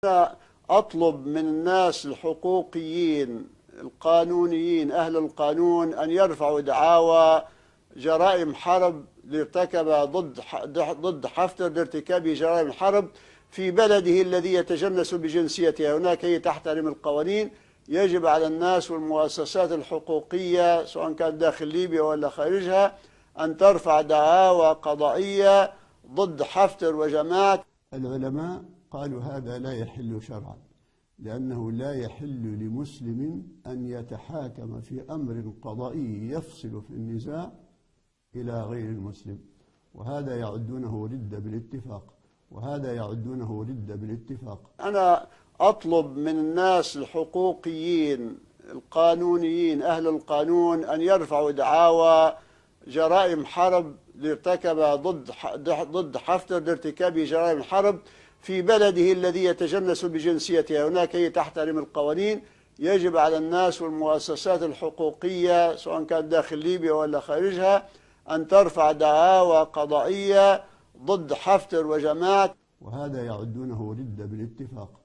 أنا أطلب من الناس الحقوقيين القانونيين أهل القانون أن يرفعوا دعاوى جرائم حرب لارتكبها ضد حفتر لارتكاب جرائم حرب في بلده الذي يتجنس بجنسيته. هناك هي تحترم القوانين. يجب على الناس والمؤسسات الحقوقية سواء كان داخل ليبيا ولا خارجها أن ترفع دعاوى قضائية ضد حفتر وجماعة. العلماء قالوا هذا لا يحل شرعا، لأنه لا يحل لمسلم أن يتحاكم في أمر قضائي يفصل في النزاع إلى غير المسلم، وهذا يعدونه ردة بالاتفاق. أنا أطلب من الناس الحقوقيين القانونيين أهل القانون أن يرفعوا دعاوى جرائم حرب لارتكبها ضد حفتر لارتكاب جرائم حرب في بلده الذي يتجنس بجنسيته. هناك هي تحترم القوانين. يجب على الناس والمؤسسات الحقوقية سواء كان داخل ليبيا ولا خارجها أن ترفع دعاوى قضائية ضد حفتر وجماعة. وهذا يعدونه ردة بالاتفاق.